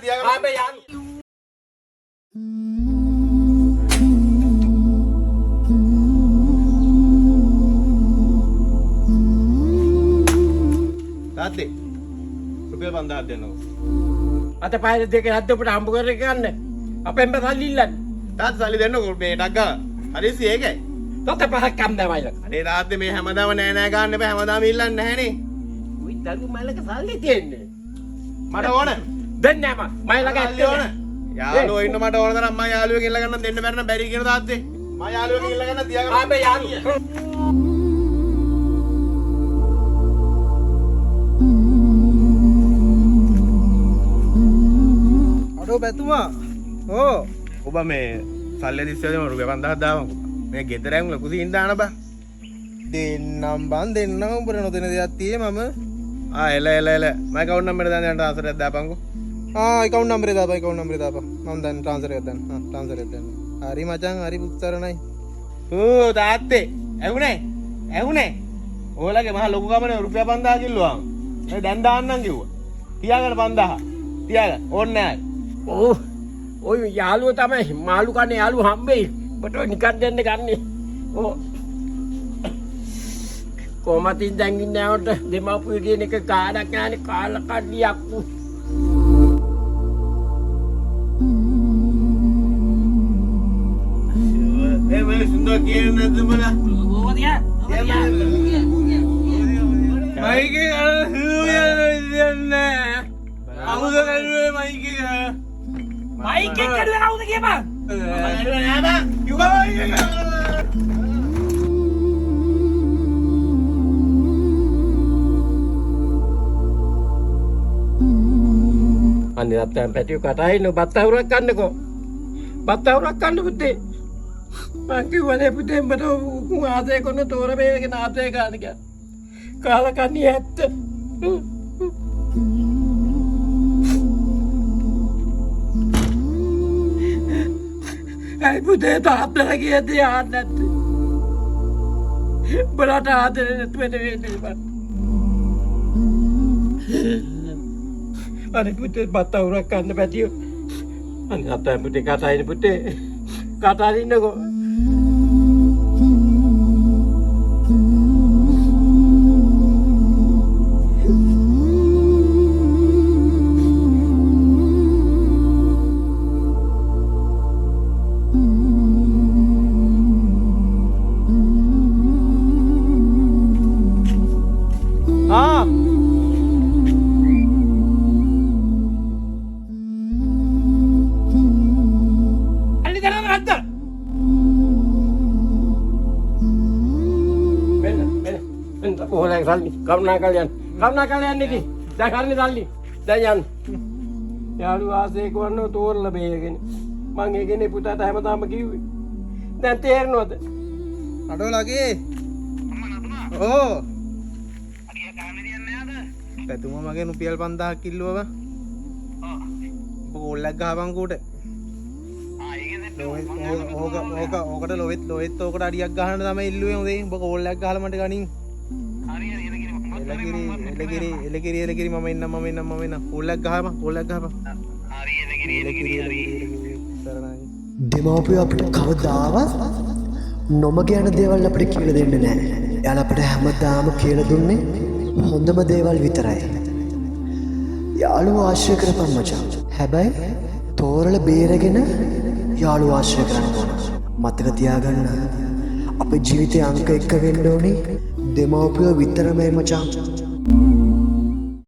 තියාගන්න. ආ බෑ යන්න. තාත්තේ රුපියල් 5000ක් දෙන්නකෝ. අත පහේ දෙක හද්ද අපිට හම්බ කරගෙන ගන්න. අපෙන් සල්ලි ඉල්ලන්න. තාත්තා සල්ලි දෙන්නකෝ මේ ටක් ගාලා. හරිසි ඒකයි. තොත පහක් කම් දමයිල. අනේ තාත්තේ මේ හැමදාම නෑ ගන්න එපා. හැමදාම ඉල්ලන්නේ නැහනේ. උයි දරු මලක සල්ලි තියෙන්නේ. මට ඕන. දෙන්නේ නැහැ මම ළඟ ඇත්තේ ඕන. යාළුවෝ ඉන්න මට ඕන තරම් මම යාළුවෙක් ඉල්ල ගන්න දෙන්න බැරි නම් බැරි කියන තාත්තේ. මම යාළුවෙක් ඉල්ල ගන්න තියාගන්න. ආ බෑ යන්න. අඩෝ බැතුමා. ඕ ඔබ මේ සල්ලි දිස්සෙම රුපියල් 5000ක් දාවන්කෝ. මේ ගෙදර ඇන් ලොකු සීන් දාන බා. දෙන්නම් බන් දෙන්නම් උඹට නොදෙන දෙයක් තියේ මම. එල මම account number එක දැන් ට්‍රාන්ස්ෆර් එකක් දාපන්කෝ. account number එක දාපන් මම දැන් transfer එකක් දාන්න. transfer එකක් දාන්න. හරි මචං හරි පුත්තරණයි. තාත්තේ ඇහුනේ ඕලගේ මහ ලොකු ගමනේ රුපියල් 5000 කිල්ලුවා. මම දැන් දාන්නම් කිව්වා. තියාගන්න 5000. තියාගන්න ඕනේ නැහැ. ඕ ඔය යාළුව තමයි මාළු කන්නේ යාළුව හම්බෙයි. ඔබට නිකන් දෙන්න ගන්නේ. ඕ කොහමද දැන් ඉන්නේ ආවට දෙමාපියෝ කියන එක කාඩක් නානේ කාලා කඩියක්. මේ සුන්දර කියන්නේ නැද්ද බලා? ඕවදියා. මයිකේ අහුවෙන්නේ අමුද කරුවේ මයිකේ. මයික් එක කරුවේ කවුද කියපන්? නෑ බං. කිව්වා අනේ අත්තන් පැටියෝ කටහින්න බත් අවුරක් ගන්නකෝ. බත් අවුරක් ගන්න පුතේ. මං කිව්වනේ පුතේ මට ආතේ කොන තෝර මේකේ ආතේ ගන්න කියලා. කාලා කන්නේ ඇත්ත. ඇයි පුතේ තාත්තලා කියදී ආන්න නැත්තේ? බලට ආදරේ නැතුව වෙන්නේ බං. අනේ පුතේ බත් අවුරක් ගන්න පැටියෝ. අනේ අතෙන් පුතේ කතායිනේ පුතේ. කතාරින්නකෝ. Boleh salli, kamu kalian ini, dah kali salli, dah yan. Ya lu asik warna tour lebih gini, mangi gini putar dah hemat sama kiwi, dan terno ada. අඩෝ ලගේ. ඕ. පැතුමා මගේ රුපියල් 5000ක් කිල්ලුවා බං. ඔව්. ඕල්ලක් ගහපන් කොට. ඕකට ලොවෙත් ඕකට අඩියක් ගහන්න තමයි ඉල්ලුවේ හොඳේ. උඹ කෝල්ලක් ගහලා මට ගනින්. එලකිරි මම එන්නම් කෝල්ලක් ගහපන් දෙමව්පියෝ අපිට කවදාවත් නොමග යන දේවල් අපිට කියලා දෙන්නේ නැහැ. එයාලා අපිට හැමදාම කියලා දුන්නේ හොඳම දේවල් විතරයි. යාළුවෝ ආශ්‍රය කරපන් මචං. හැබැයි තෝරලා බේරගෙන යාළුවෝ ආශ්‍රය කරන්න ඕන. මතක තියාගන්න අපේ ජීවිතේ අංක 1 වෙන්න ඕනේ දෙමව්පියෝ විතරමයි මචං.